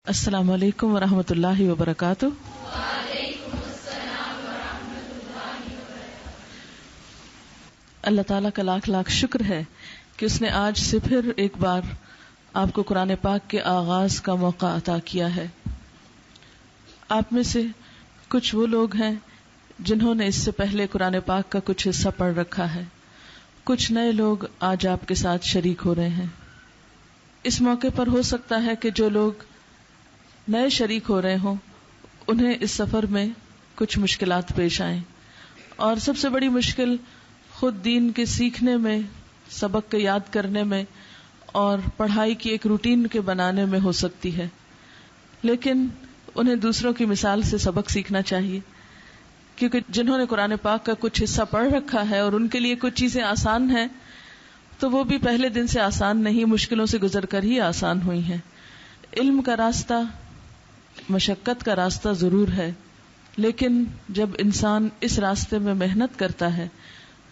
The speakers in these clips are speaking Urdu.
السلام علیکم ورحمۃ اللہ وبرکاتہ۔ اللہ تعالیٰ کا لاکھ لاکھ شکر ہے کہ اس نے آج سے پھر ایک بار آپ کو قرآن پاک کے آغاز کا موقع عطا کیا ہے۔ آپ میں سے کچھ وہ لوگ ہیں جنہوں نے اس سے پہلے قرآن پاک کا کچھ حصہ پڑھ رکھا ہے، کچھ نئے لوگ آج آپ کے ساتھ شریک ہو رہے ہیں۔ اس موقع پر ہو سکتا ہے کہ جو لوگ نئے شریک ہو رہے ہوں انہیں اس سفر میں کچھ مشکلات پیش آئیں، اور سب سے بڑی مشکل خود دین کے سیکھنے میں، سبق کے یاد کرنے میں اور پڑھائی کی ایک روٹین کے بنانے میں ہو سکتی ہے، لیکن انہیں دوسروں کی مثال سے سبق سیکھنا چاہیے، کیونکہ جنہوں نے قرآن پاک کا کچھ حصہ پڑھ رکھا ہے اور ان کے لیے کچھ چیزیں آسان ہیں تو وہ بھی پہلے دن سے آسان نہیں، مشکلوں سے گزر کر ہی آسان ہوئی ہیں۔ علم کا راستہ مشقت کا راستہ ضرور ہے، لیکن جب انسان اس راستے میں محنت کرتا ہے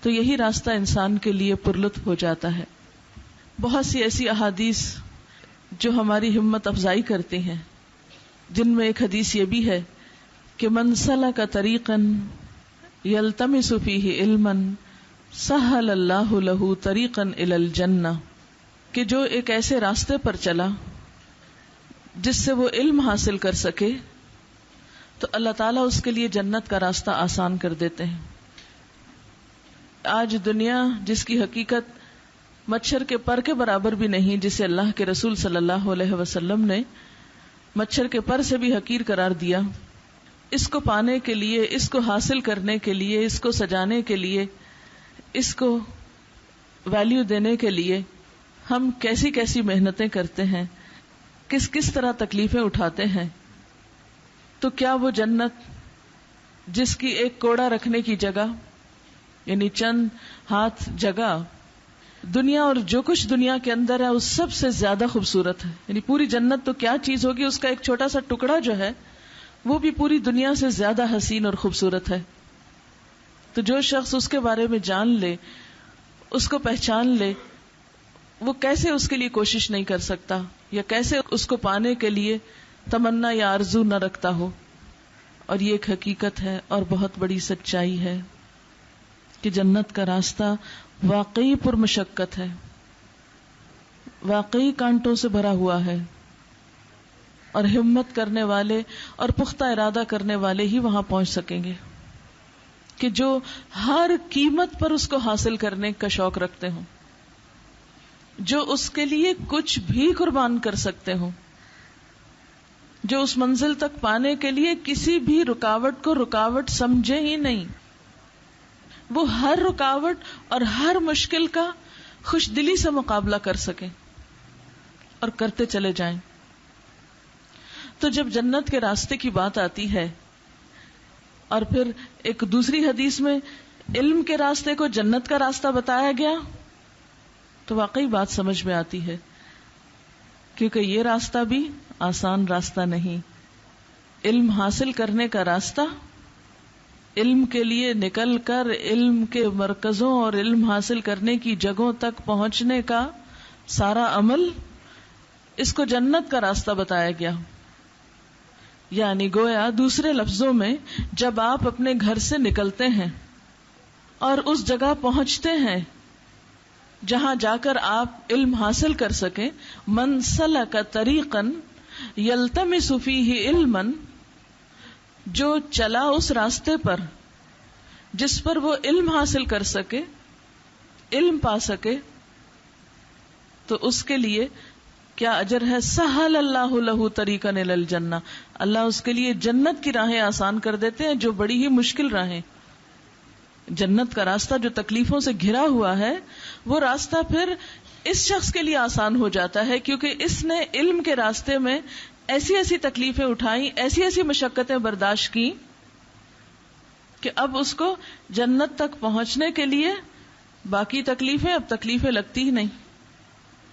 تو یہی راستہ انسان کے لیے پرلطف ہو جاتا ہے۔ بہت سی ایسی احادیث جو ہماری ہمت افزائی کرتی ہیں، جن میں ایک حدیث یہ بھی ہے کہ من سلک طریقا یلتمس فیہ علما سہل اللہ لہ طریقا الی الجنہ، کہ جو ایک ایسے راستے پر چلا جس سے وہ علم حاصل کر سکے تو اللہ تعالیٰ اس کے لیے جنت کا راستہ آسان کر دیتے ہیں۔ آج دنیا جس کی حقیقت مچھر کے پر کے برابر بھی نہیں، جسے اللہ کے رسول صلی اللہ علیہ وسلم نے مچھر کے پر سے بھی حقیر قرار دیا، اس کو پانے کے لیے، اس کو حاصل کرنے کے لیے، اس کو سجانے کے لیے، اس کو ویلیو دینے کے لیے ہم کیسی کیسی محنتیں کرتے ہیں، کس کس طرح تکلیفیں اٹھاتے ہیں، تو کیا وہ جنت جس کی ایک کوڑا رکھنے کی جگہ، یعنی چند ہاتھ جگہ، دنیا اور جو کچھ دنیا کے اندر ہے اس سب سے زیادہ خوبصورت ہے، یعنی پوری جنت تو کیا چیز ہوگی، اس کا ایک چھوٹا سا ٹکڑا جو ہے وہ بھی پوری دنیا سے زیادہ حسین اور خوبصورت ہے۔ تو جو شخص اس کے بارے میں جان لے، اس کو پہچان لے، وہ کیسے اس کے لیے کوشش نہیں کر سکتا، یا کیسے اس کو پانے کے لیے تمنا یا آرزو نہ رکھتا ہو۔ اور یہ ایک حقیقت ہے اور بہت بڑی سچائی ہے کہ جنت کا راستہ واقعی پرمشقت ہے، واقعی کانٹوں سے بھرا ہوا ہے، اور ہمت کرنے والے اور پختہ ارادہ کرنے والے ہی وہاں پہنچ سکیں گے، کہ جو ہر قیمت پر اس کو حاصل کرنے کا شوق رکھتے ہوں، جو اس کے لیے کچھ بھی قربان کر سکتے ہوں، جو اس منزل تک پانے کے لیے کسی بھی رکاوٹ کو رکاوٹ سمجھے ہی نہیں، وہ ہر رکاوٹ اور ہر مشکل کا خوش دلی سے مقابلہ کر سکیں اور کرتے چلے جائیں۔ تو جب جنت کے راستے کی بات آتی ہے، اور پھر ایک دوسری حدیث میں علم کے راستے کو جنت کا راستہ بتایا گیا، تو واقعی بات سمجھ میں آتی ہے، کیونکہ یہ راستہ بھی آسان راستہ نہیں۔ علم حاصل کرنے کا راستہ، علم کے لیے نکل کر علم کے مرکزوں اور علم حاصل کرنے کی جگہوں تک پہنچنے کا سارا عمل، اس کو جنت کا راستہ بتایا گیا۔ یعنی گویا دوسرے لفظوں میں، جب آپ اپنے گھر سے نکلتے ہیں اور اس جگہ پہنچتے ہیں جہاں جا کر آپ علم حاصل کر سکیں، من سلک طریقا یلتمس فیہ علما، جو چلا اس راستے پر جس پر وہ علم حاصل کر سکے، علم پا سکے، تو اس کے لیے کیا اجر ہے؟ سہل اللہ لہ طریقا الی الجنہ، اللہ اس کے لیے جنت کی راہیں آسان کر دیتے ہیں، جو بڑی ہی مشکل راہیں۔ جنت کا راستہ جو تکلیفوں سے گھرا ہوا ہے، وہ راستہ پھر اس شخص کے لیے آسان ہو جاتا ہے، کیونکہ اس نے علم کے راستے میں ایسی ایسی تکلیفیں اٹھائیں، ایسی ایسی مشقتیں برداشت کی کہ اب اس کو جنت تک پہنچنے کے لیے باقی تکلیفیں، اب تکلیفیں لگتی ہی نہیں،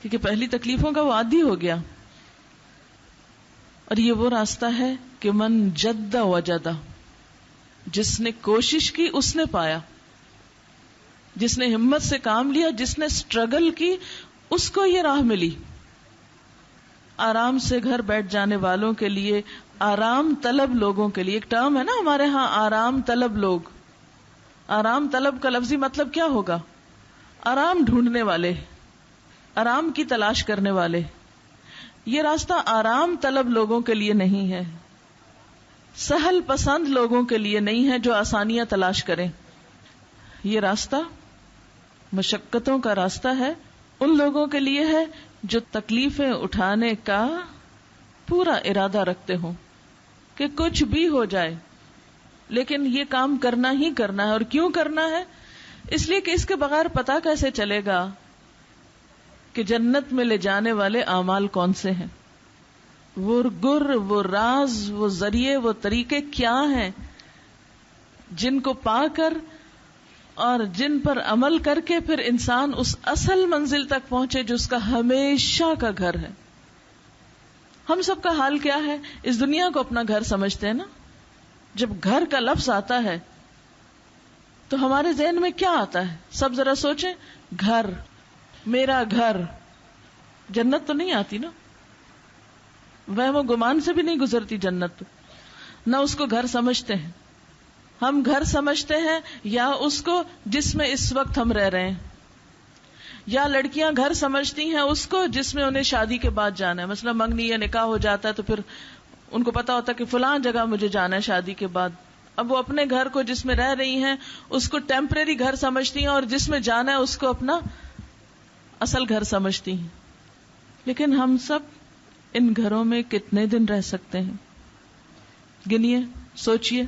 کیونکہ پہلی تکلیفوں کا وہ عادی ہو گیا۔ اور یہ وہ راستہ ہے کہ من جد وجد، جس نے کوشش کی اس نے پایا، جس نے ہمت سے کام لیا، جس نے اسٹرگل کی، اس کو یہ راہ ملی۔ آرام سے گھر بیٹھ جانے والوں کے لیے، آرام طلب لوگوں کے لیے. ایک ٹرم ہے نا ہمارے ہاں، آرام طلب لوگ. آرام طلب کا لفظی مطلب کیا ہوگا؟ آرام ڈھونڈنے والے، آرام کی تلاش کرنے والے. یہ راستہ آرام طلب لوگوں کے لیے نہیں ہے، سہل پسند لوگوں کے لیے نہیں ہے جو آسانیاں تلاش کریں. یہ راستہ مشقتوں کا راستہ ہے، ان لوگوں کے لیے ہے جو تکلیفیں اٹھانے کا پورا ارادہ رکھتے ہوں کہ کچھ بھی ہو جائے لیکن یہ کام کرنا ہی کرنا ہے. اور کیوں کرنا ہے؟ اس لیے کہ اس کے بغیر پتا کیسے چلے گا کہ جنت میں لے جانے والے اعمال کون سے ہیں، وہ گر، وہ راز، وہ ذریعے، وہ طریقے کیا ہیں جن کو پا کر اور جن پر عمل کر کے پھر انسان اس اصل منزل تک پہنچے جو اس کا ہمیشہ کا گھر ہے. ہم سب کا حال کیا ہے؟ اس دنیا کو اپنا گھر سمجھتے ہیں نا. جب گھر کا لفظ آتا ہے تو ہمارے ذہن میں کیا آتا ہے؟ سب ذرا سوچیں. گھر، میرا گھر. جنت تو نہیں آتی نا، وہم و گمان سے بھی نہیں گزرتی جنت. نہ اس کو گھر سمجھتے ہیں. ہم گھر سمجھتے ہیں یا اس کو جس میں اس وقت ہم رہ رہے ہیں، یا لڑکیاں گھر سمجھتی ہیں اس کو جس میں انہیں شادی کے بعد جانا ہے. مثلا منگنی یا نکاح ہو جاتا ہے تو پھر ان کو پتا ہوتا ہے کہ فلاں جگہ مجھے جانا ہے شادی کے بعد. اب وہ اپنے گھر کو جس میں رہ رہی ہیں اس کو ٹیمپریری گھر سمجھتی ہیں اور جس میں جانا ہے اس کو اپنا اصل گھر سمجھتی ہیں. لیکن ہم سب ان گھروں میں کتنے دن رہ سکتے ہیں؟ گنیے، سوچئے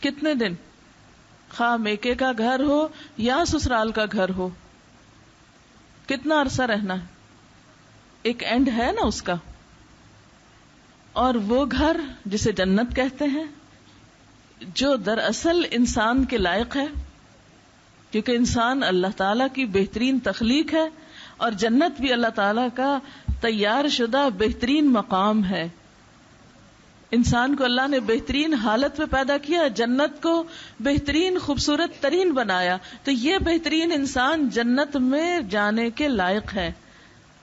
کتنے دن. خواہ میکے کا گھر ہو یا سسرال کا گھر ہو، کتنا عرصہ رہنا ہے؟ ایک اینڈ ہے نا اس کا. اور وہ گھر جسے جنت کہتے ہیں جو دراصل انسان کے لائق ہے، کیونکہ انسان اللہ تعالی کی بہترین تخلیق ہے اور جنت بھی اللہ تعالی کا تیار شدہ بہترین مقام ہے. انسان کو اللہ نے بہترین حالت میں پیدا کیا، جنت کو بہترین خوبصورت ترین بنایا، تو یہ بہترین انسان جنت میں جانے کے لائق ہے.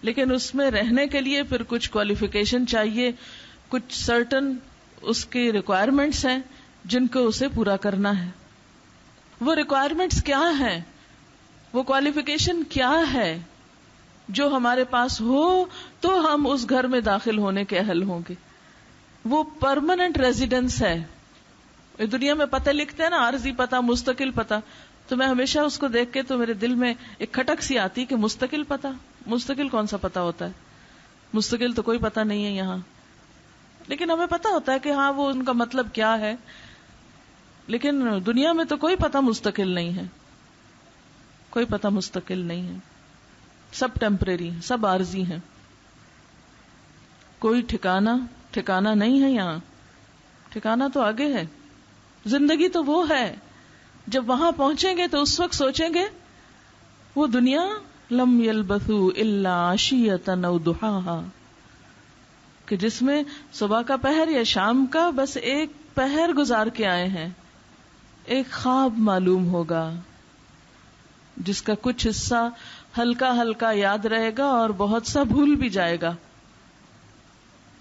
لیکن اس میں رہنے کے لیے پھر کچھ کوالیفیکیشن چاہیے، کچھ سرٹن اس کی ریکوائرمنٹس ہیں جن کو اسے پورا کرنا ہے. وہ ریکوائرمنٹس کیا ہیں، وہ کوالیفیکیشن کیا ہے جو ہمارے پاس ہو تو ہم اس گھر میں داخل ہونے کے اہل ہوں گے. وہ پرماننٹ ریزیڈنس ہے. دنیا میں پتہ لکھتے ہیں نا، عارضی پتہ، مستقل پتہ. تو میں ہمیشہ اس کو دیکھ کے تو میرے دل میں ایک کھٹک سی آتی کہ مستقل پتہ، مستقل کون سا پتہ ہوتا ہے؟ مستقل تو کوئی پتہ نہیں ہے یہاں. لیکن ہمیں پتہ ہوتا ہے کہ ہاں وہ ان کا مطلب کیا ہے، لیکن دنیا میں تو کوئی پتہ مستقل نہیں ہے، کوئی پتہ مستقل نہیں ہے. سب ٹیمپریری، سب عارضی ہیں. کوئی ٹھکانہ نہیں ہے یہاں. ٹھکانہ تو آگے ہے. زندگی تو وہ ہے جب وہاں پہنچیں گے تو اس وقت سوچیں گے وہ دنیا لم یلبثوا الا عشیۃ او ضحاھا، کہ جس میں صبح کا پہر یا شام کا بس ایک پہر گزار کے آئے ہیں. ایک خواب معلوم ہوگا جس کا کچھ حصہ ہلکا ہلکا یاد رہے گا اور بہت سا بھول بھی جائے گا.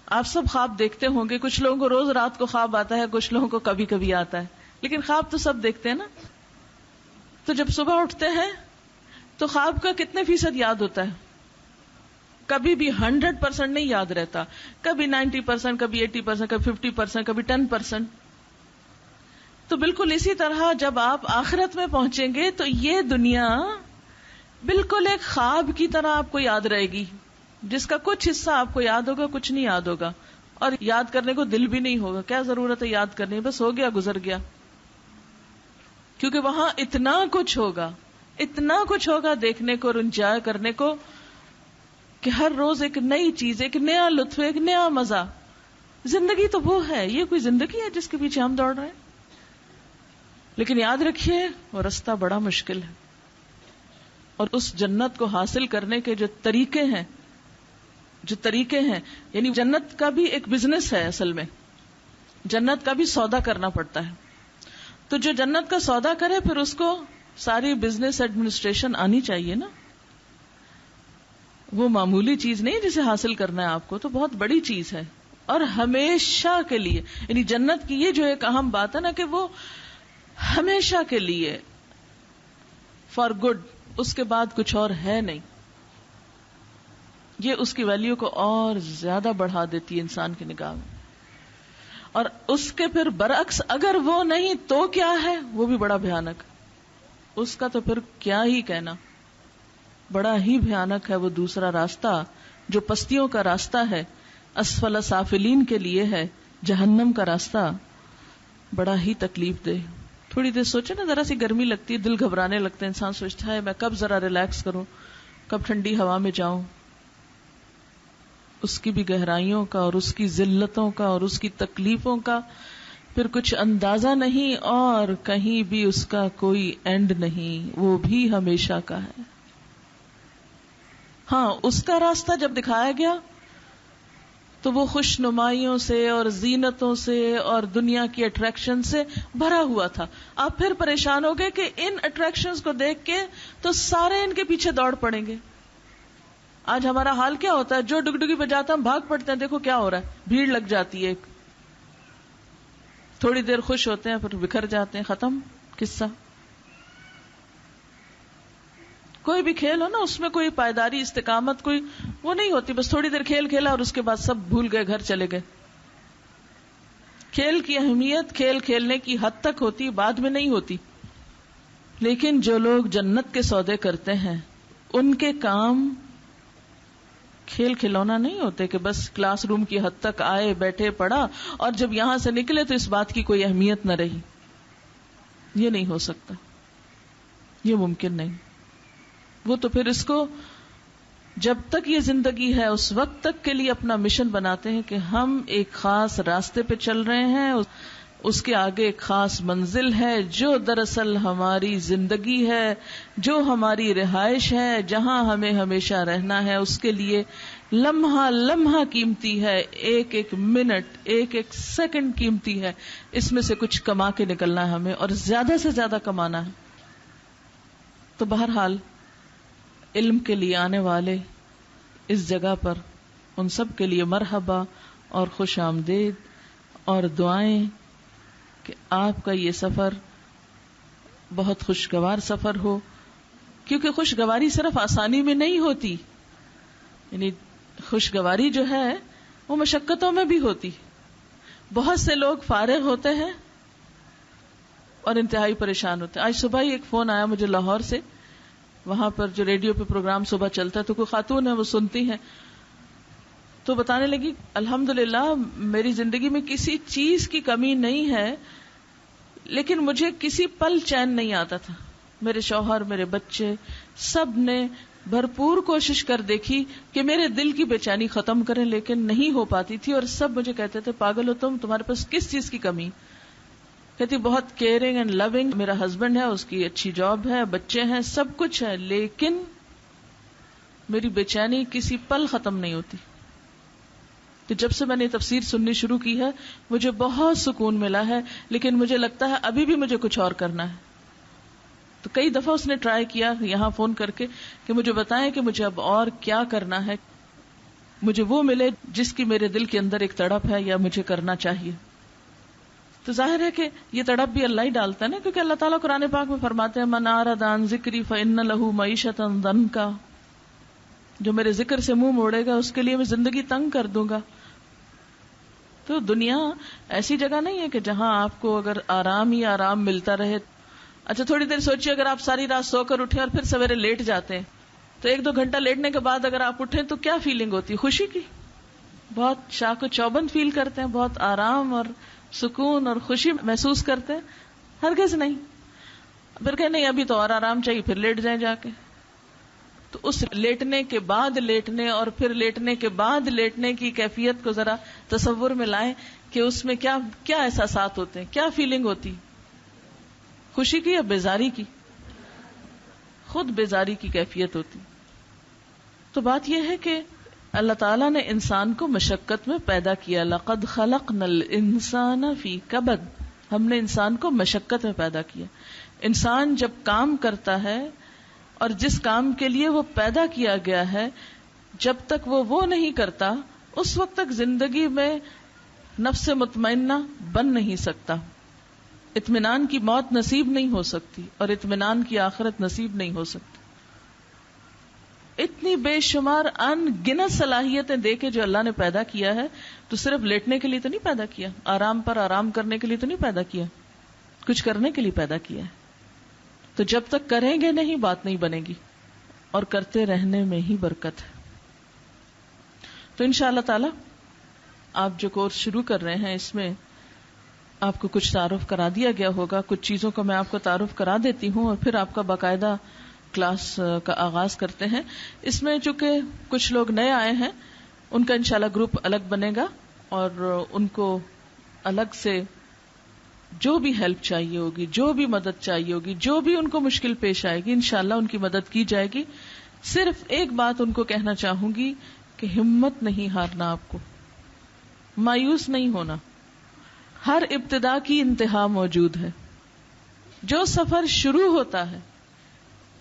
آپ سب خواب دیکھتے ہوں گے. کچھ لوگوں کو روز رات کو خواب آتا ہے، کچھ لوگوں کو کبھی کبھی آتا ہے، لیکن خواب تو سب دیکھتے ہیں نا. تو جب صبح اٹھتے ہیں تو خواب کا کتنے فیصد یاد ہوتا ہے؟ کبھی بھی 100% نہیں یاد رہتا. کبھی 90%، کبھی 80%، کبھی 50%، کبھی 10%. تو بالکل اسی طرح جب آپ آخرت میں پہنچیں گے تو یہ دنیا بالکل ایک خواب کی طرح آپ کو یاد رہے گی، جس کا کچھ حصہ آپ کو یاد ہوگا، کچھ نہیں یاد ہوگا، اور یاد کرنے کو دل بھی نہیں ہوگا. کیا ضرورت ہے یاد کرنے، بس ہو گیا، گزر گیا. کیونکہ وہاں اتنا کچھ ہوگا دیکھنے کو اور انجوائے کرنے کو کہ ہر روز ایک نئی چیز، ایک نیا لطف، ایک نیا مزہ. زندگی تو وہ ہے. یہ کوئی زندگی ہے جس کے پیچھے ہم دوڑ رہے ہیں؟ لیکن یاد رکھیے وہ راستہ بڑا مشکل ہے. اور اس جنت کو حاصل کرنے کے جو طریقے ہیں، یعنی جنت کا بھی ایک بزنس ہے. اصل میں جنت کا بھی سودا کرنا پڑتا ہے. تو جو جنت کا سودا کرے پھر اس کو ساری بزنس ایڈمنسٹریشن آنی چاہیے نا. وہ معمولی چیز نہیں جسے حاصل کرنا ہے آپ کو، تو بہت بڑی چیز ہے اور ہمیشہ کے لیے. یعنی جنت کی یہ جو ایک اہم بات ہے نا کہ وہ ہمیشہ کے لیے، فار گڈ، اس کے بعد کچھ اور ہے نہیں. یہ اس کی ویلیو کو اور زیادہ بڑھا دیتی ہے انسان کی نگاہ میں. اور اس کے پھر برعکس اگر وہ نہیں تو کیا ہے، وہ بھی بڑا بھیانک. اس کا تو پھر کیا ہی کہنا، بڑا ہی بھیانک ہے وہ دوسرا راستہ جو پستیوں کا راستہ ہے، اسفل سافلین کے لیے ہے، جہنم کا راستہ بڑا ہی تکلیف دہ. تھوڑی دیر سوچے نا، ذرا سی گرمی لگتی ہے، دل گھبرانے لگتا ہے، انسان سوچتا ہے میں کب ذرا ریلیکس کروں، کب ٹھنڈی ہوا میں جاؤں. اس کی بھی گہرائیوں کا اور اس کی ذلتوں کا اور اس کی تکلیفوں کا پھر کچھ اندازہ نہیں، اور کہیں بھی اس کا کوئی اینڈ نہیں، وہ بھی ہمیشہ کا ہے. ہاں، اس کا راستہ جب دکھایا گیا تو وہ خوش نمائیوں سے اور زینتوں سے اور دنیا کی اٹریکشن سے بھرا ہوا تھا. آپ پھر پریشان ہو گئے کہ ان اٹریکشنز کو دیکھ کے تو سارے ان کے پیچھے دوڑ پڑیں گے. آج ہمارا حال کیا ہوتا ہے، جو ڈگڈگی پہ جاتا ہم بھاگ پڑتے ہیں. دیکھو کیا ہو رہا ہے، بھیڑ لگ جاتی ہے، تھوڑی دیر خوش ہوتے ہیں پھر بکھر جاتے ہیں، ختم قصہ. کوئی بھی کھیل ہو نا، اس میں کوئی پائیداری، استقامت کوئی وہ نہیں ہوتی. بس تھوڑی دیر کھیل کھیلا اور اس کے بعد سب بھول گئے، گھر چلے گئے. کھیل کی اہمیت کھیل کھیلنے کی حد تک ہوتی، بعد میں نہیں ہوتی. لیکن جو لوگ جنت کے سودے کرتے ہیں ان کے کام کھیل کھلونا نہیں ہوتے کہ بس کلاس روم کی حد تک آئے، بیٹھے، پڑھا اور جب یہاں سے نکلے تو اس بات کی کوئی اہمیت نہ رہی. یہ نہیں ہو سکتا، یہ ممکن نہیں. وہ تو پھر اس کو جب تک یہ زندگی ہے اس وقت تک کے لیے اپنا مشن بناتے ہیں کہ ہم ایک خاص راستے پہ چل رہے ہیں، اس کے آگے ایک خاص منزل ہے جو دراصل ہماری زندگی ہے، جو ہماری رہائش ہے، جہاں ہمیں ہمیشہ رہنا ہے. اس کے لیے لمحہ لمحہ قیمتی ہے، ایک ایک منٹ، ایک ایک سیکنڈ قیمتی ہے. اس میں سے کچھ کما کے نکلنا ہے ہمیں، اور زیادہ سے زیادہ کمانا ہے. تو بہرحال علم کے لیے آنے والے اس جگہ پر ان سب کے لیے مرحبا اور خوش آمدید اور دعائیں کہ آپ کا یہ سفر بہت خوشگوار سفر ہو. کیونکہ خوشگواری صرف آسانی میں نہیں ہوتی، یعنی خوشگواری جو ہے وہ مشقتوں میں بھی ہوتی. بہت سے لوگ فارغ ہوتے ہیں اور انتہائی پریشان ہوتے ہیں. آج صبح ہی ایک فون آیا مجھے لاہور سے، وہاں پر جو ریڈیو پہ پروگرام صبح چلتا ہے تو کوئی خاتون ہے وہ سنتی ہیں، تو بتانے لگی الحمدللہ میری زندگی میں کسی چیز کی کمی نہیں ہے، لیکن مجھے کسی پل چین نہیں آتا تھا. میرے شوہر، میرے بچے، سب نے بھرپور کوشش کر دیکھی کہ میرے دل کی بے چینی ختم کریں، لیکن نہیں ہو پاتی تھی. اور سب مجھے کہتے تھے پاگل ہو تمہارے پاس کس چیز کی کمی؟ کہتی بہت کیئرنگ اینڈ لونگ میرا ہسبینڈ ہے، اس کی اچھی جاب ہے، بچے ہیں، سب کچھ ہے، لیکن میری بے چینی کسی پل ختم نہیں ہوتی. تو جب سے میں نے تفسیر سننی شروع کی ہے مجھے بہت سکون ملا ہے، لیکن مجھے لگتا ہے ابھی بھی مجھے کچھ اور کرنا ہے. تو کئی دفعہ اس نے ٹرائی کیا یہاں فون کر کے کہ مجھے بتائیں کہ مجھے اب اور کیا کرنا ہے، مجھے وہ ملے جس کی میرے دل کے اندر ایک تڑپ ہے یا مجھے کرنا چاہیے. تو ظاہر ہے کہ یہ تڑپ بھی اللہ ہی ڈالتا ہے نا، کیونکہ اللہ تعالیٰ قرآن پاک میں فرماتے ہیں من اعرض عن ذکری فإن له معیشۃ ضنکا، جو میرے ذکر سے منہ موڑے گا اس کے لیے میں زندگی تنگ کر دوں گا. تو دنیا ایسی جگہ نہیں ہے کہ جہاں آپ کو اگر آرام ہی آرام ملتا رہے. اچھا تھوڑی دیر سوچیے، اگر آپ ساری رات سو کر اٹھیں اور پھر سویرے لیٹ جاتے ہیں تو 1-2 گھنٹہ لیٹنے کے بعد اگر آپ اٹھیں تو کیا فیلنگ ہوتی ہے؟ خوشی کی، بہت شاق و چوبند فیل کرتے ہیں، بہت آرام اور سکون اور خوشی محسوس کرتے ہیں. ہرگز نہیں. پھر کہ نہیں ابھی تو اور آرام چاہیے، پھر لیٹ جائیں جا کے. تو اس لیٹنے کے بعد لیٹنے اور پھر لیٹنے کے بعد لیٹنے کی کیفیت کو ذرا تصور میں لائیں کہ اس میں کیا کیا احساسات ہوتے ہیں، کیا فیلنگ ہوتی، خوشی کی یا بیزاری کی؟ خود بیزاری کی کیفیت ہوتی. تو بات یہ ہے کہ اللہ تعالیٰ نے انسان کو مشقت میں پیدا کیا. لقد خلقنا الانسان فی کبد، ہم نے انسان کو مشقت میں پیدا کیا. انسان جب کام کرتا ہے اور جس کام کے لیے وہ پیدا کیا گیا ہے جب تک وہ نہیں کرتا اس وقت تک زندگی میں نفس مطمئنہ بن نہیں سکتا، اطمینان کی موت نصیب نہیں ہو سکتی اور اطمینان کی آخرت نصیب نہیں ہو سکتی. اتنی بے شمار ان گنت صلاحیتیں دے کے جو اللہ نے پیدا کیا ہے، تو صرف لیٹنے کے لیے تو نہیں پیدا کیا، آرام پر آرام کرنے کے لیے تو نہیں پیدا کیا، کچھ کرنے کے لیے پیدا کیا ہے. تو جب تک کریں گے نہیں بات نہیں بنے گی، اور کرتے رہنے میں ہی برکت ہے. تو انشاءاللہ تعالی آپ جو کورس شروع کر رہے ہیں اس میں آپ کو کچھ تعارف کرا دیا گیا ہوگا. کچھ چیزوں کا میں آپ کو تعارف کرا دیتی ہوں اور پھر آپ کا باقاعدہ کلاس کا آغاز کرتے ہیں. اس میں چونکہ کچھ لوگ نئے آئے ہیں، ان کا انشاءاللہ گروپ الگ بنے گا اور ان کو الگ سے جو بھی ہیلپ چاہیے ہوگی، جو بھی مدد چاہیے ہوگی، جو بھی ان کو مشکل پیش آئے گی، انشاءاللہ ان کی مدد کی جائے گی. صرف ایک بات ان کو کہنا چاہوں گی کہ ہمت نہیں ہارنا، آپ کو مایوس نہیں ہونا. ہر ابتدا کی انتہا موجود ہے. جو سفر شروع ہوتا ہے،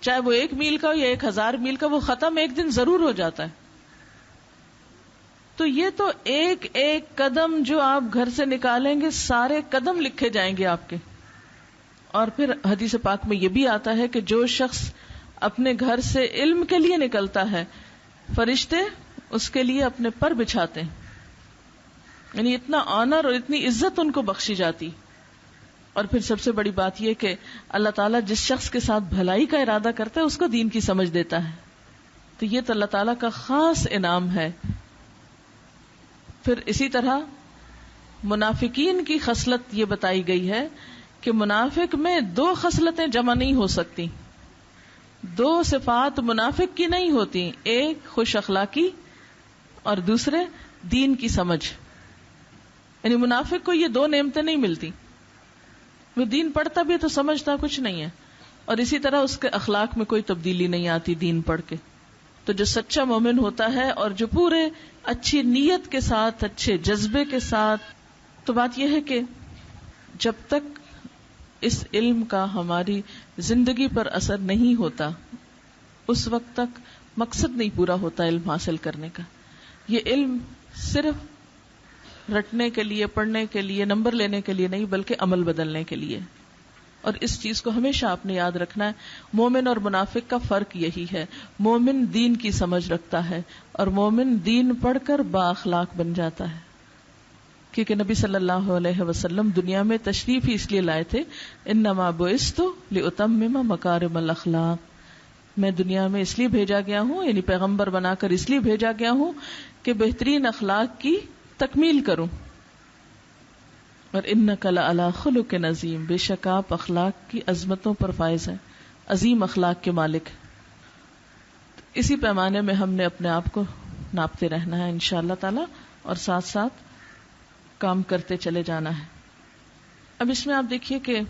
چاہے وہ 1 میل کا ہو یا 1000 میل کا، وہ ختم ایک دن ضرور ہو جاتا ہے. تو یہ تو ایک ایک قدم جو آپ گھر سے نکالیں گے، سارے قدم لکھے جائیں گے آپ کے. اور پھر حدیث پاک میں یہ بھی آتا ہے کہ جو شخص اپنے گھر سے علم کے لیے نکلتا ہے، فرشتے اس کے لیے اپنے پر بچھاتے ہیں. یعنی اتنا آنر اور اتنی عزت ان کو بخشی جاتی. اور پھر سب سے بڑی بات یہ کہ اللہ تعالیٰ جس شخص کے ساتھ بھلائی کا ارادہ کرتا ہے اس کو دین کی سمجھ دیتا ہے. تو یہ تو اللہ تعالیٰ کا خاص انعام ہے. پھر اسی طرح منافقین کی خصلت یہ بتائی گئی ہے کہ منافق میں 2 خصلتیں جمع نہیں ہو سکتی. 2 صفات منافق کی نہیں ہوتی، ایک خوش اخلاقی اور دوسرے دین کی سمجھ. یعنی منافق کو یہ 2 نعمتیں نہیں ملتی. وہ دین پڑھتا بھی ہے تو سمجھتا کچھ نہیں ہے، اور اسی طرح اس کے اخلاق میں کوئی تبدیلی نہیں آتی دین پڑھ کے. تو جو سچا مومن ہوتا ہے اور جو پورے اچھی نیت کے ساتھ، اچھے جذبے کے ساتھ، تو بات یہ ہے کہ جب تک اس علم کا ہماری زندگی پر اثر نہیں ہوتا اس وقت تک مقصد نہیں پورا ہوتا علم حاصل کرنے کا. یہ علم صرف رٹنے کے لیے، پڑھنے کے لیے، نمبر لینے کے لیے نہیں، بلکہ عمل بدلنے کے لیے. اور اس چیز کو ہمیشہ آپ نے یاد رکھنا ہے. مومن اور منافق کا فرق یہی ہے. مومن دین کی سمجھ رکھتا ہے اور مومن دین پڑھ کر با اخلاق بن جاتا ہے. کیونکہ نبی صلی اللہ علیہ وسلم دنیا میں تشریف ہی اس لیے لائے تھے، انما بعثت لاتمم مکارم الاخلاق. میں دنیا میں اس لیے بھیجا گیا ہوں، یعنی پیغمبر بنا کر اس لیے بھیجا گیا ہوں کہ بہترین اخلاق کی تکمیل کروں. اور انک لعلی خلق عظیم، بے شک آپ اخلاق کی عظمتوں پر فائز ہیں، عظیم اخلاق کے مالک. اسی پیمانے میں ہم نے اپنے آپ کو ناپتے رہنا ہے انشاءاللہ تعالی، اور ساتھ ساتھ کام کرتے چلے جانا ہے. اب اس میں آپ دیکھیے کہ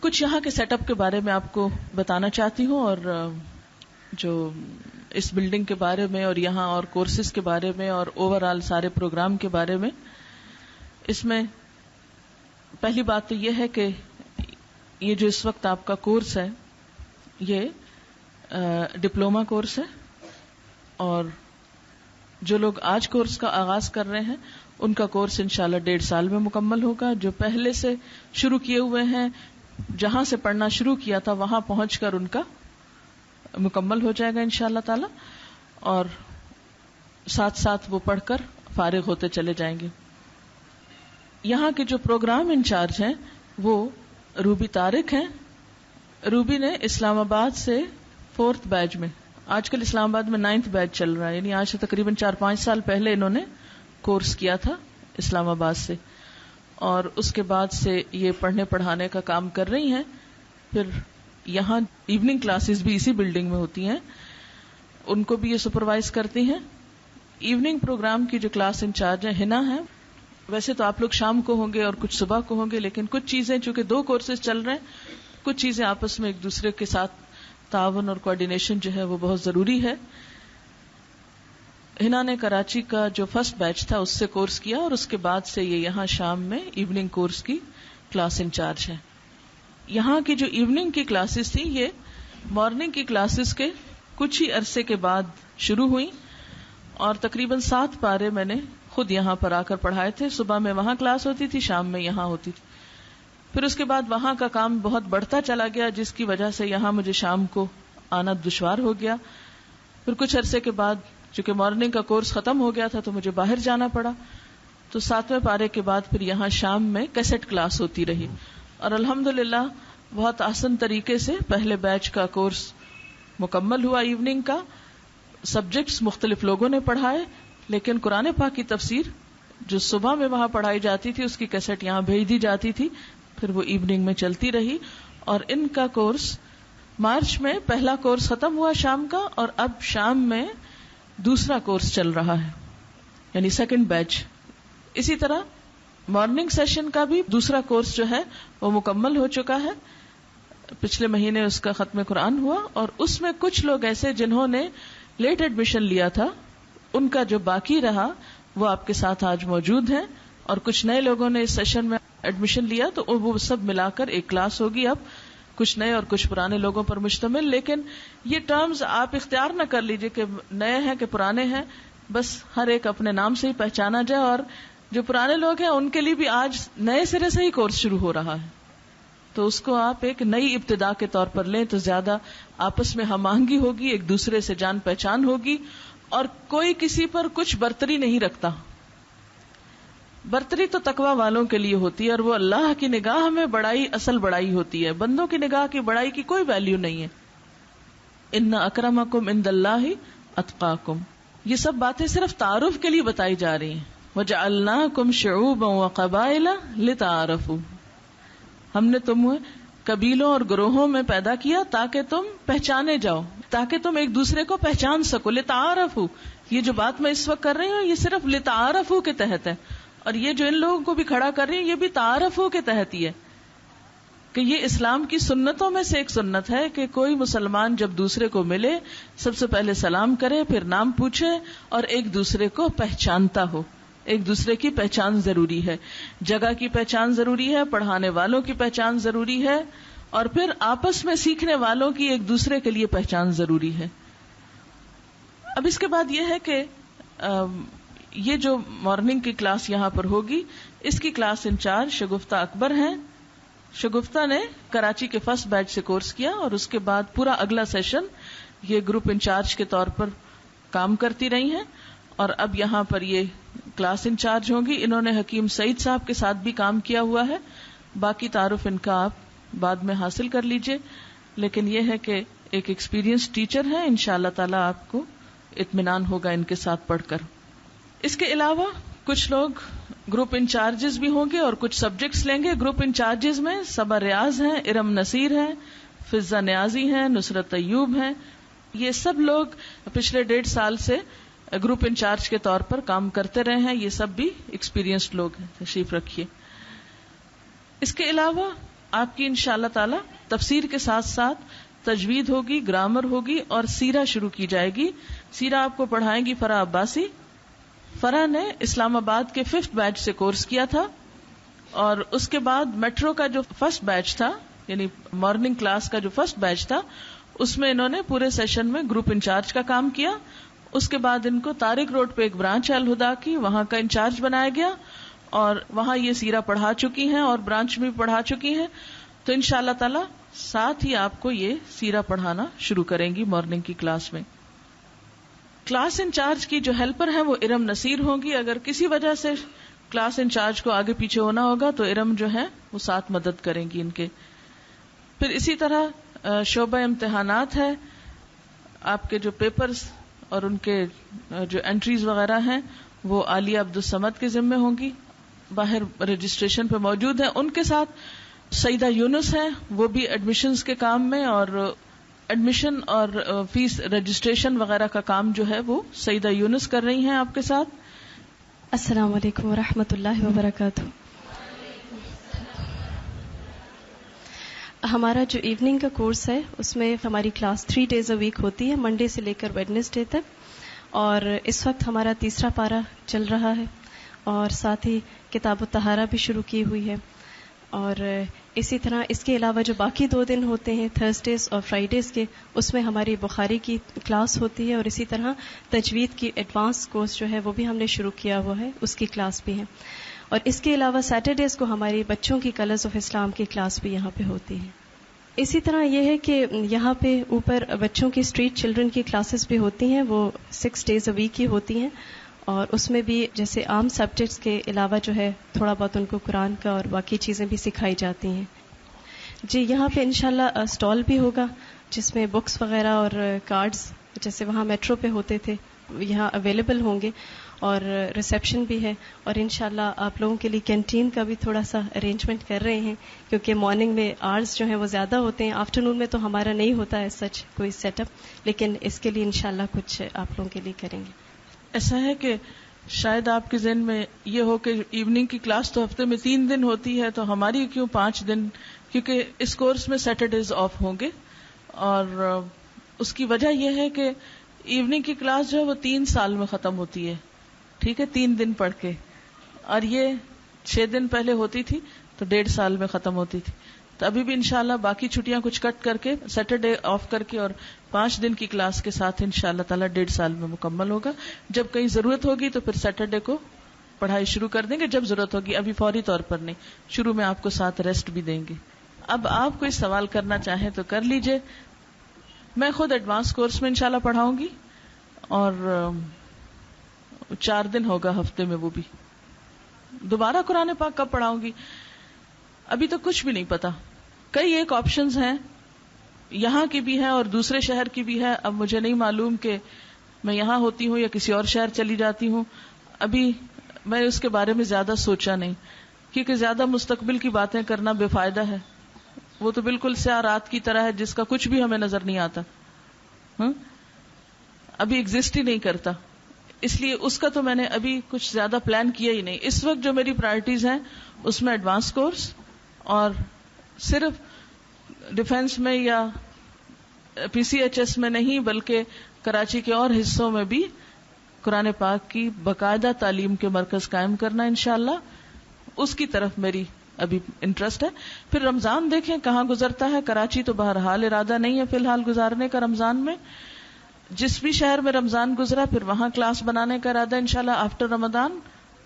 کچھ یہاں کے سیٹ اپ کے بارے میں آپ کو بتانا چاہتی ہوں، اور جو اس بلڈنگ کے بارے میں اور یہاں اور کورسز کے بارے میں اور اوور آل سارے پروگرام کے بارے میں. اس میں پہلی بات تو یہ ہے کہ یہ جو اس وقت آپ کا کورس ہے یہ ڈپلوما کورس ہے، اور جو لوگ آج کورس کا آغاز کر رہے ہیں ان کا کورس انشاءاللہ 1.5 سال میں مکمل ہوگا. جو پہلے سے شروع کیے ہوئے ہیں، جہاں سے پڑھنا شروع کیا تھا وہاں پہنچ کر ان کا مکمل ہو جائے گا انشاءاللہ تعالی، اور ساتھ ساتھ وہ پڑھ کر فارغ ہوتے چلے جائیں گے. یہاں کے جو پروگرام انچارج ہیں وہ روبی طارق ہیں. روبی نے اسلام آباد سے 4th بیچ میں، آج کل اسلام آباد میں 9th بیچ چل رہا ہے، یعنی آج سے تقریباً 4-5 سال پہلے انہوں نے کورس کیا تھا اسلام آباد سے، اور اس کے بعد سے یہ پڑھنے پڑھانے کا کام کر رہی ہیں. پھر یہاں ایوننگ کلاسز بھی اسی بلڈنگ میں ہوتی ہیں، ان کو بھی یہ سپروائز کرتی ہیں. ایوننگ پروگرام کی جو کلاس انچارج ہیں ہنا ہے. ویسے تو آپ لوگ شام کو ہوں گے اور کچھ صبح کو ہوں گے، لیکن کچھ چیزیں چونکہ 2 کورسز چل رہے ہیں، کچھ چیزیں آپس میں ایک دوسرے کے ساتھ تعاون اور کوآرڈینیشن جو ہے وہ بہت ضروری ہے. ہنا نے کراچی کا جو فرسٹ بیچ تھا اس سے کورس کیا، اور اس کے بعد سے یہ یہاں شام میں ایوننگ کورس کی کلاس انچارج ہے. یہاں کی جو ایوننگ کی کلاسز تھی یہ مارننگ کی کلاسز کے کچھ ہی عرصے کے بعد شروع ہوئی اور تقریباً 7 پارے میں نے خود یہاں پر آ کر پڑھائے تھے. صبح میں وہاں کلاس ہوتی تھی, شام میں یہاں ہوتی تھی. پھر اس کے بعد وہاں کا کام بہت بڑھتا چلا گیا, جس کی وجہ سے یہاں مجھے شام کو آنا دشوار ہو گیا. پھر کچھ عرصے کے بعد چونکہ مارننگ کا کورس ختم ہو گیا تھا تو مجھے باہر جانا پڑا, تو 7ویں پارے کے بعد پھر یہاں شام میں کیسٹ کلاس ہوتی رہی. اور الحمدللہ بہت آسان طریقے سے پہلے بیچ کا کورس مکمل ہوا. ایوننگ کا سبجیکٹس مختلف لوگوں نے پڑھائے, لیکن قرآن پاک کی تفسیر جو صبح میں وہاں پڑھائی جاتی تھی اس کی کیسٹ یہاں بھیج دی جاتی تھی, پھر وہ ایوننگ میں چلتی رہی. اور ان کا کورس مارچ میں پہلا کورس ختم ہوا شام کا, اور اب شام میں دوسرا کورس چل رہا ہے, یعنی سیکنڈ بیچ. اسی طرح مارننگ سیشن کا بھی دوسرا کورس جو ہے وہ مکمل ہو چکا ہے. پچھلے مہینے اس کا ختم قرآن ہوا, اور اس میں کچھ لوگ ایسے جنہوں نے لیٹ ایڈمیشن لیا تھا, ان کا جو باقی رہا وہ آپ کے ساتھ آج موجود ہیں. اور کچھ نئے لوگوں نے اس سیشن میں ایڈمیشن لیا, تو وہ سب ملا کر ایک کلاس ہوگی اب, کچھ نئے اور کچھ پرانے لوگوں پر مشتمل. لیکن یہ ٹرمز آپ اختیار نہ کر لیجئے کہ نئے ہیں کہ پرانے ہیں, بس ہر ایک اپنے نام سے ہی پہچانا جائے. اور جو پرانے لوگ ہیں ان کے لیے بھی آج نئے سرے سے ہی کورس شروع ہو رہا ہے, تو اس کو آپ ایک نئی ابتدا کے طور پر لیں, تو زیادہ آپس میں ہم آہنگی ہوگی, ایک دوسرے سے جان پہچان ہوگی, اور کوئی کسی پر کچھ برتری نہیں رکھتا. برتری تو تقوی والوں کے لیے ہوتی ہے, اور وہ اللہ کی نگاہ میں بڑائی اصل بڑائی ہوتی ہے. بندوں کی نگاہ کی بڑائی کی کوئی ویلیو نہیں ہے. ان اکرمکم عند اللہ اتقاکم, یہ سب باتیں صرف تعارف کے لیے بتائی جا رہی ہیں. وجعلناکم شعوبا وقبائل لتعارفوا, ہم نے تمہیں قبیلوں اور گروہوں میں پیدا کیا تاکہ تم پہچانے جاؤ, تاکہ تم ایک دوسرے کو پہچان سکو. لتعارفوا, یہ جو بات میں اس وقت کر رہی ہوں یہ صرف لتعارفوا کے تحت ہے, اور یہ جو ان لوگوں کو بھی کھڑا کر رہی ہوں یہ بھی تعارفوا کے تحت ہی ہے, کہ یہ اسلام کی سنتوں میں سے ایک سنت ہے کہ کوئی مسلمان جب دوسرے کو ملے سب سے پہلے سلام کرے, پھر نام پوچھے, اور ایک دوسرے کو پہچانتا ہو. ایک دوسرے کی پہچان ضروری ہے, جگہ کی پہچان ضروری ہے, پڑھانے والوں کی پہچان ضروری ہے, اور پھر آپس میں سیکھنے والوں کی ایک دوسرے کے لیے پہچان ضروری ہے. اب اس کے بعد یہ ہے کہ یہ جو مارننگ کی کلاس یہاں پر ہوگی, اس کی کلاس انچارج شگفتہ اکبر ہیں. شگفتہ نے کراچی کے فرسٹ بیچ سے کورس کیا, اور اس کے بعد پورا اگلا سیشن یہ گروپ انچارج کے طور پر کام کرتی رہی ہیں, اور اب یہاں پر یہ کلاس انچارج ہوں گی. انہوں نے حکیم سعید صاحب کے ساتھ بھی کام کیا ہوا ہے, باقی تعارف ان کا آپ بعد میں حاصل کر لیجئے. لیکن یہ ہے کہ ایک ایکسپیرینس ٹیچر ہے, انشاءاللہ تعالی آپ کو اطمینان ہوگا ان کے ساتھ پڑھ کر. اس کے علاوہ کچھ لوگ گروپ انچارجز بھی ہوں گے اور کچھ سبجیکٹس لیں گے. گروپ انچارجز میں صبا ریاض ہیں, ارم نصیر ہیں, فضہ نیازی ہیں, نصرت ایوب ہیں. یہ سب لوگ پچھلے 1.5 سال سے گروپ انچارج کے طور پر کام کرتے رہے ہیں. یہ سب بھی ایکسپیرینسڈ لوگ ہیں. تشریف رکھیے. اس کے علاوہ آپ کی انشاءاللہ تعالی تفسیر کے ساتھ ساتھ تجوید ہوگی, گرامر ہوگی, اور سیرہ شروع کی جائے گی. سیرہ آپ کو پڑھائیں گی فرح عباسی. فرح نے اسلام آباد کے 5th بیچ سے کورس کیا تھا, اور اس کے بعد میٹرو کا جو فرسٹ بیچ تھا, یعنی مارننگ کلاس کا جو فرسٹ بیچ تھا, اس میں انہوں نے پورے سیشن میں گروپ انچارج کا کام کیا. اس کے بعد ان کو طارق روڈ پہ ایک برانچ ہے الہدا کی, وہاں کا انچارج بنایا گیا, اور وہاں یہ سیرہ پڑھا چکی ہیں اور برانچ میں پڑھا چکی ہیں. تو انشاءاللہ تعالی ساتھ ہی آپ کو یہ سیرہ پڑھانا شروع کریں گی مارننگ کی کلاس میں. کلاس انچارج کی جو ہیلپر ہیں وہ ارم نصیر ہوں گی. اگر کسی وجہ سے کلاس انچارج کو آگے پیچھے ہونا ہوگا تو ارم جو ہے وہ ساتھ مدد کریں گی ان کے. پھر اسی طرح شعبہ امتحانات ہے, آپ کے جو پیپرز اور ان کے جو انٹریز وغیرہ ہیں وہ عالیہ عبدالصمد کے ذمے ہوں گی, باہر رجسٹریشن پہ موجود ہیں. ان کے ساتھ سیدہ یونس ہیں, وہ بھی ایڈمیشنز کے کام میں, اور ایڈمیشن اور فیس رجسٹریشن وغیرہ کا کام جو ہے وہ سیدہ یونس کر رہی ہیں آپ کے ساتھ. السلام علیکم ورحمۃ اللہ وبرکاتہ. ہمارا جو ایوننگ کا کورس ہے اس میں ہماری کلاس 3 days a week ہوتی ہے, منڈے سے لے کر ویڈنسڈے تک, اور اس وقت ہمارا 3را پارہ چل رہا ہے, اور ساتھ ہی کتاب الطہارہ بھی شروع کی ہوئی ہے. اور اسی طرح اس کے علاوہ جو باقی 2 دن ہوتے ہیں تھرسڈیز اور فرائیڈیز کے، اس میں ہماری بخاری کی کلاس ہوتی ہے، اور اسی طرح تجوید کی ایڈوانس کورس جو ہے وہ بھی ہم نے شروع کیا ہوا ہے، اس کی کلاس بھی ہے. اور اس کے علاوہ سیٹرڈیز کو ہماری بچوں کی کلرز آف اسلام کی کلاس بھی یہاں پہ ہوتی ہے. اسی طرح یہ ہے کہ یہاں پہ اوپر بچوں کی اسٹریٹ چلڈرن کی کلاسز بھی ہوتی ہیں، وہ 6 days a week کی ہوتی ہیں، اور اس میں بھی جیسے عام سبجیکٹس کے علاوہ جو ہے تھوڑا بہت ان کو قرآن کا اور باقی چیزیں بھی سکھائی جاتی ہیں. جی یہاں پہ انشاءاللہ اسٹال بھی ہوگا جس میں بکس وغیرہ اور کارڈز جیسے وہاں میٹرو پہ ہوتے تھے یہاں اویلیبل ہوں گے، اور ریسیپشن بھی ہے، اور انشاءاللہ آپ لوگوں کے لیے کینٹین کا بھی تھوڑا سا ارینجمنٹ کر رہے ہیں، کیونکہ مارننگ میں آورز جو ہیں وہ زیادہ ہوتے ہیں، آفٹرنون میں تو ہمارا نہیں ہوتا ہے سچ کوئی سیٹ اپ، لیکن اس کے لیے انشاءاللہ کچھ آپ لوگوں کے لیے کریں گے. ایسا ہے کہ شاید آپ کے ذہن میں یہ ہو کہ ایوننگ کی کلاس تو ہفتے میں 3 دن ہوتی ہے، تو ہماری کیوں 5 دن؟ کیونکہ اس کورس میں سیٹرڈیز آف ہوں گے، اور اس کی وجہ یہ ہے کہ ایوننگ کی کلاس جو ہے وہ 3 سال میں ختم ہوتی ہے، ٹھیک ہے، 3 دن پڑھ کے، اور یہ 6 دن پہلے ہوتی تھی تو 1.5 سال میں ختم ہوتی تھی. تو ابھی بھی انشاءاللہ باقی چھٹیاں کچھ کٹ کر کے سیٹرڈے آف کر کے اور 5 دن کی کلاس کے ساتھ انشاءاللہ تعالیٰ 1.5 سال میں مکمل ہوگا. جب کہیں ضرورت ہوگی تو پھر سیٹرڈے کو پڑھائی شروع کر دیں گے جب ضرورت ہوگی، ابھی فوری طور پر نہیں، شروع میں آپ کو ساتھ ریسٹ بھی دیں گے. اب آپ کوئی سوال کرنا چاہیں تو کر لیجئے. میں خود ایڈوانس کورس میں انشاءاللہ پڑھاؤں گی، اور 4 دن ہوگا ہفتے میں، وہ بھی دوبارہ قرآن پاک کب پڑھاؤں گی ابھی تو کچھ بھی نہیں پتا. کئی ایک آپشنز ہیں، یہاں کی بھی ہیں اور دوسرے شہر کی بھی ہے. اب مجھے نہیں معلوم کہ میں یہاں ہوتی ہوں یا کسی اور شہر چلی جاتی ہوں، ابھی میں اس کے بارے میں زیادہ سوچا نہیں، کیونکہ زیادہ مستقبل کی باتیں کرنا بے فائدہ ہے. وہ تو بالکل سیاہ رات کی طرح ہے جس کا کچھ بھی ہمیں نظر نہیں آتا، ابھی ایگزسٹ ہی نہیں کرتا. اس لیے اس کا تو میں نے ابھی کچھ زیادہ پلان کیا ہی نہیں. اس وقت جو میری پرائرٹیز ہیں اس میں ایڈوانس کورس، اور صرف ڈیفنس میں یا PCHS میں نہیں بلکہ کراچی کے اور حصوں میں بھی قرآن پاک کی باقاعدہ تعلیم کے مرکز قائم کرنا انشاءاللہ، اس کی طرف میری ابھی انٹرسٹ ہے. پھر رمضان دیکھیں کہاں گزرتا ہے. کراچی تو بہرحال ارادہ نہیں ہے فی الحال گزارنے کا رمضان میں. جس بھی شہر میں رمضان گزرا پھر وہاں کلاس بنانے کا ارادہ انشاءاللہ آفٹر رمضان.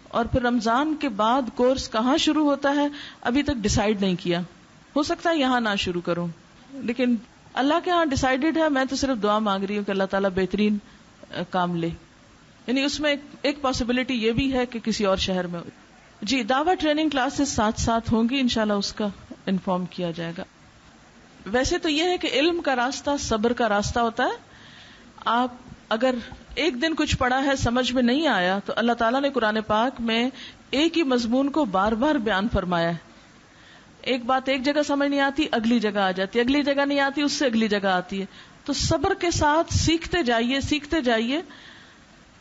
اور پھر رمضان کے بعد کورس کہاں شروع ہوتا ہے ابھی تک ڈیسائیڈ نہیں کیا. ہو سکتا ہے یہاں نہ شروع کروں، لیکن اللہ کے ہاں ڈیسائیڈڈ ہے. میں تو صرف دعا مانگ رہی ہوں کہ اللہ تعالیٰ بہترین کام لے. یعنی اس میں ایک پاسبلٹی یہ بھی ہے کہ کسی اور شہر میں. جی دعویٰ ٹریننگ کلاسز ساتھ ساتھ ہوں گی انشاءاللہ، اس کا انفارم کیا جائے گا. ویسے تو یہ ہے کہ علم کا راستہ صبر کا راستہ ہوتا ہے. آپ اگر ایک دن کچھ پڑھا ہے سمجھ میں نہیں آیا تو اللہ تعالیٰ نے قرآن پاک میں ایک ہی مضمون کو بار بار بیان فرمایا ہے. ایک بات ایک جگہ سمجھ نہیں آتی اگلی جگہ آ جاتی، اگلی جگہ نہیں آتی اس سے اگلی جگہ آتی ہے. تو صبر کے ساتھ سیکھتے جائیے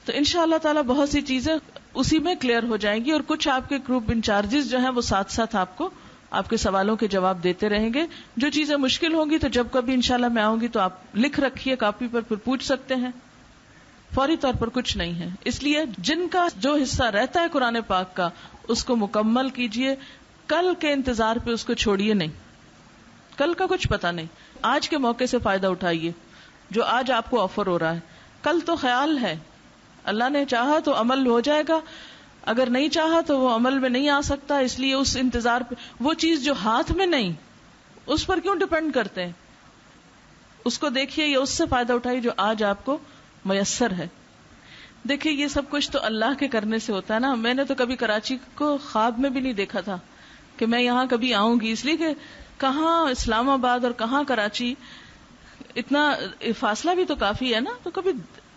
تو انشاءاللہ تعالیٰ بہت سی چیزیں اسی میں کلیئر ہو جائیں گی. اور کچھ آپ کے گروپ انچارجز جو ہیں وہ ساتھ ساتھ آپ کو آپ کے سوالوں کے جواب دیتے رہیں گے. جو چیزیں مشکل ہوں گی تو جب کبھی انشاءاللہ میں آؤں گی تو آپ لکھ رکھیے کاپی پر، پھر پوچھ سکتے ہیں. فوری طور پر کچھ نہیں ہے. اس لیے جن کا جو حصہ رہتا ہے قرآن پاک کا اس کو مکمل کیجئے. کل کے انتظار پہ اس کو چھوڑیے نہیں. کل کا کچھ پتا نہیں. آج کے موقع سے فائدہ اٹھائیے جو آج آپ کو آفر ہو رہا ہے. کل تو خیال ہے، اللہ نے چاہا تو عمل ہو جائے گا، اگر نہیں چاہا تو وہ عمل میں نہیں آ سکتا. اس لیے اس انتظار پہ وہ چیز جو ہاتھ میں نہیں اس پر کیوں ڈیپینڈ کرتے ہیں. اس کو دیکھیے یا اس سے فائدہ اٹھائیے جو آج آپ کو میسر ہے. دیکھیے یہ سب کچھ تو اللہ کے کرنے سے ہوتا ہے نا. میں نے تو کبھی کراچی کو خواب میں بھی نہیں دیکھا تھا کہ میں یہاں کبھی آؤں گی، اس لیے کہ کہاں اسلام آباد اور کہاں کراچی، اتنا فاصلہ بھی تو کافی ہے نا. تو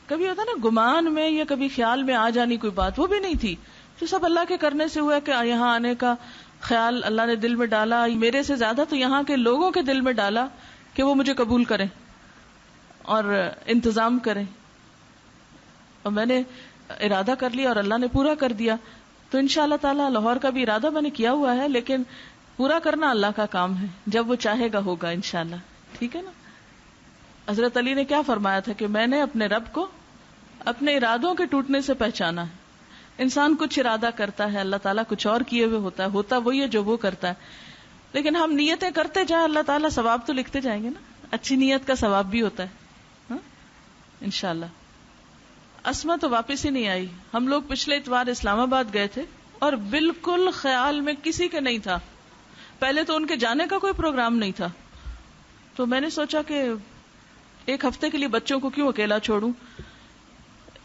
کبھی ہوتا نا گمان میں یا کبھی خیال میں آ جانی کوئی بات، وہ بھی نہیں تھی. جو سب اللہ کے کرنے سے ہوا کہ یہاں آنے کا خیال اللہ نے دل میں ڈالا. میرے سے زیادہ تو یہاں کے لوگوں کے دل میں ڈالا کہ وہ مجھے قبول کریں اور انتظام کریں. اور میں نے ارادہ کر لیا اور اللہ نے پورا کر دیا. تو انشاءاللہ تعالی لاہور کا بھی ارادہ میں نے کیا ہوا ہے، لیکن پورا کرنا اللہ کا کام ہے. جب وہ چاہے گا ہوگا انشاءاللہ. ٹھیک ہے نا. حضرت علی نے کیا فرمایا تھا کہ میں نے اپنے رب کو اپنے ارادوں کے ٹوٹنے سے پہچانا ہے. انسان کچھ ارادہ کرتا ہے، اللہ تعالیٰ کچھ اور کیے ہوئے ہوتا ہے وہی ہے جو وہ کرتا ہے. لیکن ہم نیتیں کرتے جائیں، اللہ تعالیٰ ثواب تو لکھتے جائیں گے نا. اچھی نیت کا ثواب بھی ہوتا ہے انشاءاللہ. اسما تو واپس ہی نہیں آئی. ہم لوگ پچھلے اتوار اسلام آباد گئے تھے اور بالکل خیال میں کسی کے نہیں تھا. پہلے تو ان کے جانے کا کوئی پروگرام نہیں تھا، تو میں نے سوچا کہ ایک ہفتے کے لیے بچوں کو کیوں اکیلا چھوڑوں،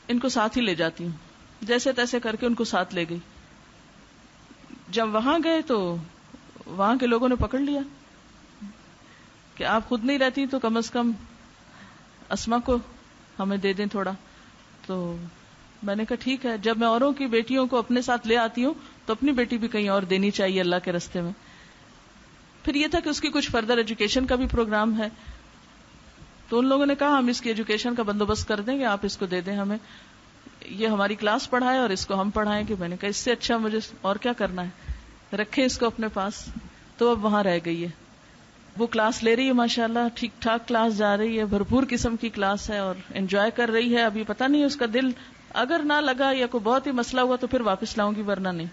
ان کو ساتھ ہی لے جاتی ہوں. جیسے تیسے کر کے ان کو ساتھ لے گئی. جب وہاں گئے تو وہاں کے لوگوں نے پکڑ لیا کہ آپ خود نہیں رہتی تو کم از کم اسما کو ہمیں دے دیں تھوڑا. تو میں نے کہا ٹھیک ہے. جب میں اوروں کی بیٹیوں کو اپنے ساتھ لے آتی ہوں تو اپنی بیٹی بھی کہیں اور دینی چاہیے اللہ کے راستے میں. پھر یہ تھا کہ اس کی کچھ فردر ایجوکیشن کا بھی پروگرام ہے، تو ان لوگوں نے کہا ہم اس کی ایجوکیشن کا بندوبست کر دیں گے، آپ اس کو دے دیں ہمیں، یہ ہماری کلاس پڑھائے اور اس کو ہم پڑھائیں گے. میں نے کہا اس سے اچھا مجھے اور کیا کرنا ہے، رکھیں اس کو اپنے پاس. تو اب وہاں رہ گئی ہے. وہ کلاس لے رہی ہے ماشاءاللہ، ٹھیک ٹھاک کلاس جا رہی ہے، بھرپور قسم کی کلاس ہے اور انجوائے کر رہی ہے. ابھی پتہ نہیں اس کا دل اگر نہ لگا یا کوئی بہت ہی مسئلہ ہوا تو پھر واپس لاؤں گی، ورنہ نہیں.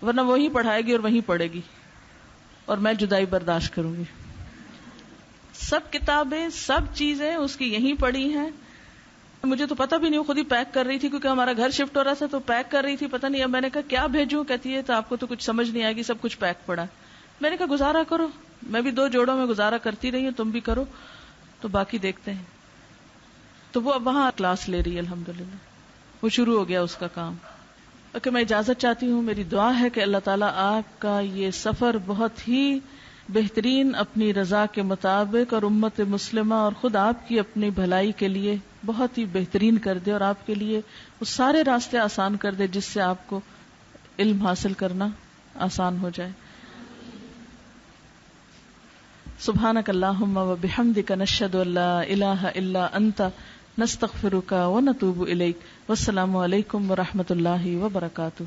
ورنہ وہی پڑھائے گی اور وہیں پڑھے گی اور میں جدائی برداشت کروں گی. سب کتابیں سب چیزیں اس کی یہیں پڑی ہیں. مجھے تو پتہ بھی نہیں، وہ خود ہی پیک کر رہی تھی کیونکہ ہمارا گھر شفٹ ہو رہا تھا تو پیک کر رہی تھی. پتہ نہیں اب میں نے کہا کیا بھیجوں، کہتی ہے تو آپ کو تو کچھ سمجھ نہیں آئے گی، سب کچھ پیک پڑا. میں نے کہا گزارا کرو، میں بھی 2 جوڑوں میں گزارا کرتی رہی ہوں، تم بھی کرو، تو باقی دیکھتے ہیں. تو وہ اب وہاں کلاس لے رہی ہے الحمدللہ، وہ شروع ہو گیا اس کا کام. اوکے، میں اجازت چاہتی ہوں. میری دعا ہے کہ اللہ تعالیٰ آپ کا یہ سفر بہت ہی بہترین اپنی رضا کے مطابق اور امت مسلمہ اور خود آپ کی اپنی بھلائی کے لیے بہت ہی بہترین کر دے، اور آپ کے لیے وہ سارے راستے آسان کر دے جس سے آپ کو علم حاصل کرنا آسان ہو جائے. سبحانک اللہم و بحمدک نشہد ان لا الہ الا انت نستغفرک و نتوب الیک. والسلام علیکم و رحمۃ اللہ وبرکاتہ.